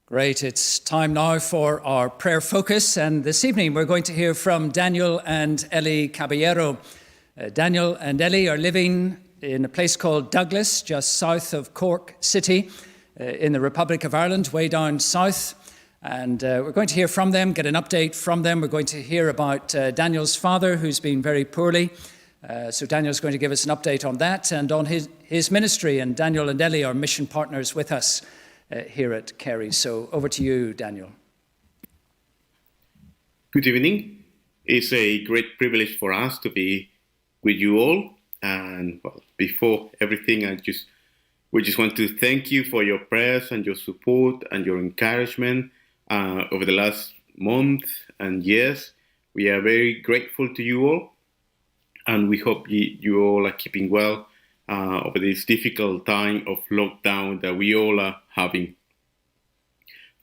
Great. It's time now for our prayer focus. And this evening we're going to hear from Daniel and Ellie Caballero. Daniel and Ellie are living in a place called Douglas, just south of Cork City, in the Republic of Ireland, way down south. And we're going to hear from them, get an update from them. We're going to hear about Daniel's father, who's been very poorly. So Daniel's going to give us an update on that and on his ministry. And Daniel and Ellie are mission partners with us here at Carey. So over to you, Daniel. Good evening. It's a great privilege for us to be with you all. And well, before everything, we just want to thank you for your prayers and your support and your encouragement over the last month and years. We are very grateful to you all, and we hope you all are keeping well over this difficult time of lockdown that we all are having.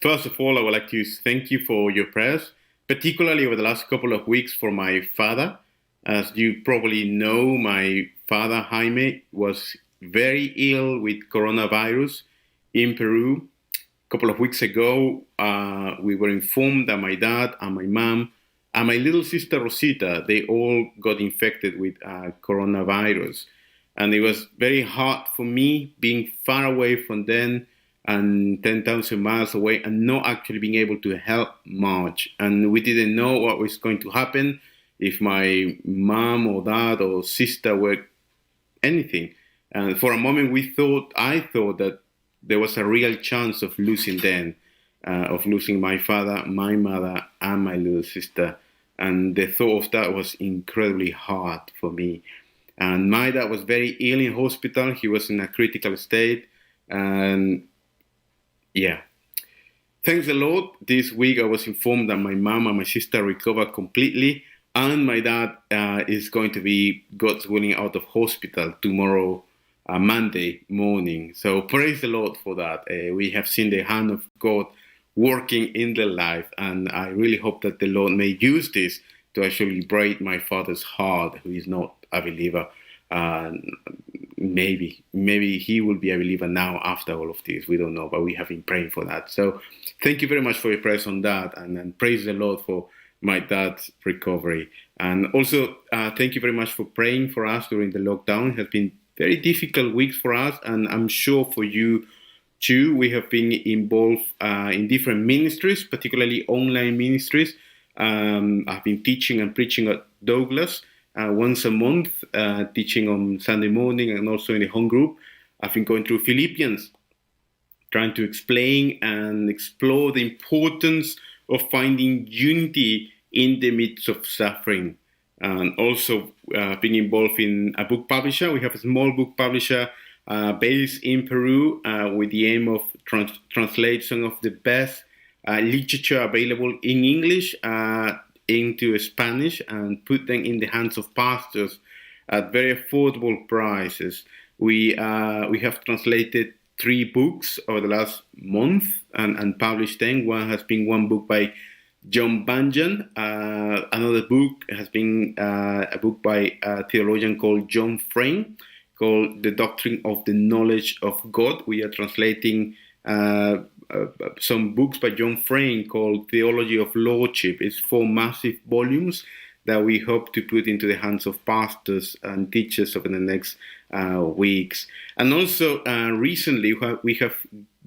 First of all, I would like to thank you for your prayers, particularly over the last couple of weeks for my father. As you probably know, my father, Jaime, was very ill with coronavirus in Peru. A couple of weeks ago, we were informed that my dad and my mom and my little sister, Rosita, they all got infected with coronavirus. And it was very hard for me being far away from them and 10,000 miles away and not actually being able to help much. And we didn't know what was going to happen if my mom or dad or sister were anything. And for a moment, I thought that there was a real chance of losing them, of losing my father, my mother, and my little sister. And the thought of that was incredibly hard for me. And my dad was very ill in hospital. He was in a critical state. And yeah, thanks the Lord. This week I was informed that my mom and my sister recovered completely. And my dad is going to be, God's willing, out of hospital tomorrow, Monday morning. So praise the Lord for that. We have seen the hand of God working in their life. And I really hope that the Lord may use this to actually break my father's heart, who is not a believer. Maybe he will be a believer now after all of this. We don't know, but we have been praying for that. So thank you very much for your prayers on that, and praise the Lord for my dad's recovery. And also thank you very much for praying for us during the lockdown. It has been very difficult weeks for us, and I'm sure for you too. We have been involved in different ministries, particularly online ministries. I've been teaching and preaching at Douglas once a month, teaching on Sunday morning and also in a home group. I've been going through Philippians, trying to explain and explore the importance of finding unity in the midst of suffering. And also being involved in a book publisher. We have a small book publisher based in Peru with the aim of translate some of the best literature available in English into Spanish and put them in the hands of pastors at very affordable prices. We have translated 3 books over the last month and published them. One has been one book by John Bunyan. Another book has been a book by a theologian called John Frame, called The Doctrine of the Knowledge of God. We are translating some books by John Frame called Theology of Lordship. It's 4 massive volumes that we hope to put into the hands of pastors and teachers over the next weeks. And also recently we have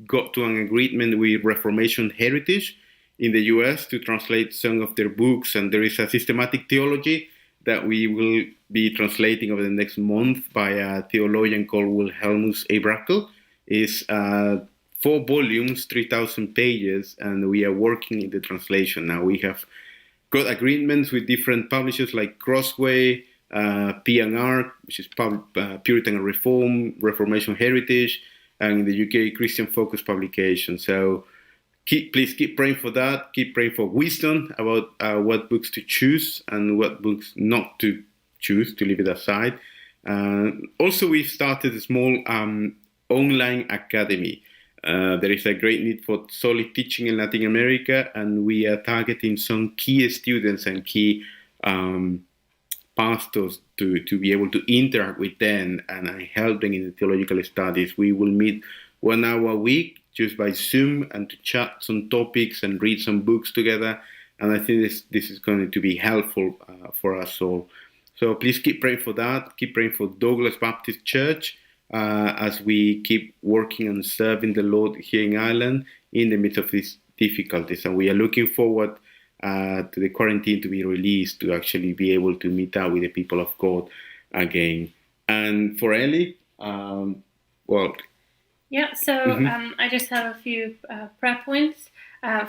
got to an agreement with Reformation Heritage in the US to translate some of their books, and there is a systematic theology that we will be translating over the next month by a theologian called Wilhelmus A. Brackel. It's 4 volumes, 3,000 pages, and we are working in the translation. Now we have got agreements with different publishers like Crossway, P&R, which is Puritan and Reformation Heritage, and in the UK, Christian Focus Publication. So please keep praying for that. Keep praying for wisdom about what books to choose and what books not to choose, to leave it aside. Also, we've started a small online academy. There is a great need for solid teaching in Latin America, and we are targeting some key students and key pastors to be able to interact with them and help them in the theological studies. We will meet 1 hour a week just by Zoom and to chat some topics and read some books together. And I think this is going to be helpful for us all. So please keep praying for that. Keep praying for Douglas Baptist Church as we keep working and serving the Lord here in Ireland in the midst of these difficulties. And we are looking forward to the quarantine to be released, to actually be able to meet up with the people of God again. And for Ellie, Yeah, so I just have a few prayer points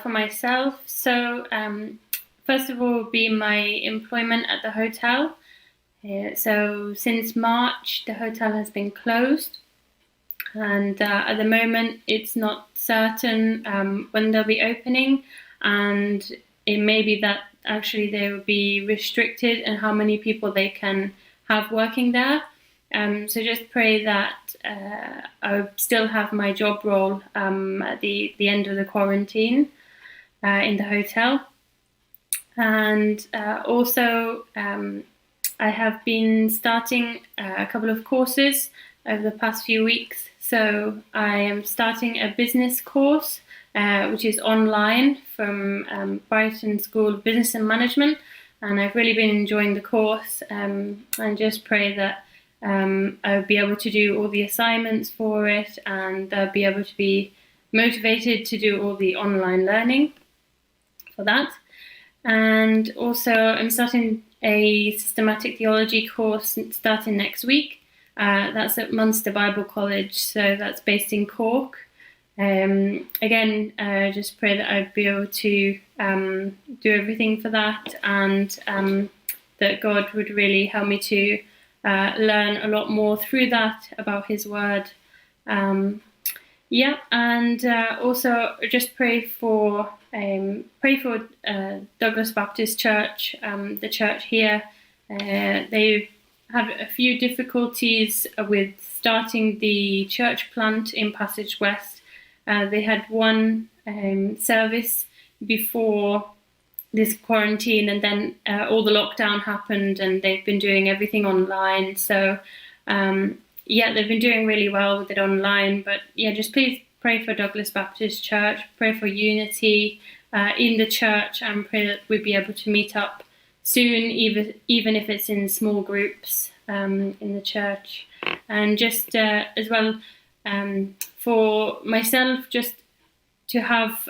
for myself. So first of all would be my employment at the hotel. So since March, the hotel has been closed. And at the moment, it's not certain when they'll be opening. And it may be that actually they will be restricted in how many people they can have working there. So just pray that I still have my job role at the end of the quarantine in the hotel. And also I have been starting a couple of courses over the past few weeks. So I am starting a business course, which is online from Brighton School of Business and Management. And I've really been enjoying the course and just pray that I'll be able to do all the assignments for it, and I'll be able to be motivated to do all the online learning for that. And also I'm starting a systematic theology course starting next week. That's at Munster Bible College, so that's based in Cork. Again, just pray that I'd be able to do everything for that, and that God would really help me to learn a lot more through that about His Word. And also just pray for Douglas Baptist Church, the church here. They have a few difficulties with starting the church plant in Passage West. They had one service before this quarantine, and then all the lockdown happened, and they've been doing everything online. So they've been doing really well with it online. But just please pray for Douglas Baptist Church, pray for unity in the church, and pray that we'd be able to meet up soon, even if it's in small groups in the church. And just as well for myself, just to have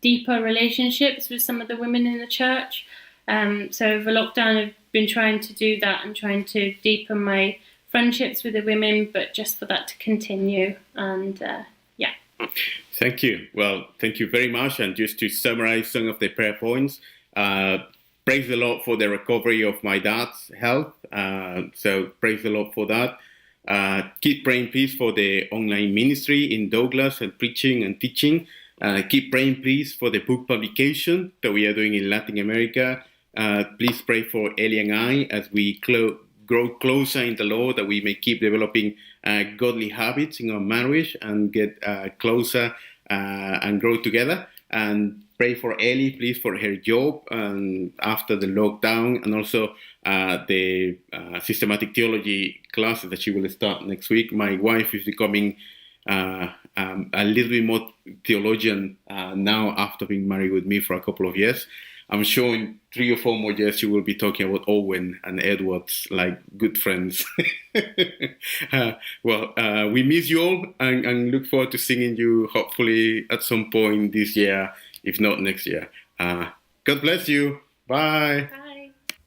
deeper relationships with some of the women in the church. So over lockdown, I've been trying to do that and trying to deepen my friendships with the women, but just for that to continue. And Thank you. Well, thank you very much. And just to summarize some of the prayer points, praise the Lord for the recovery of my dad's health. So praise the Lord for that. Keep praying, please, for the online ministry in Douglas and preaching and teaching. Keep praying, please, for the book publication that we are doing in Latin America. Please pray for Ellie and I as we grow closer in the Lord, that we may keep developing godly habits in our marriage and get closer and grow together. And pray for Ellie, please, for her job after the lockdown, and also the systematic theology classes that she will start next week. My wife is becoming a little bit more theologian now after being married with me for a couple of years. I'm sure in 3 or 4 more years she will be talking about Owen and Edwards like good friends. We miss you all and look forward to seeing you hopefully at some point this year, if not next year. God bless you. Bye. Bye.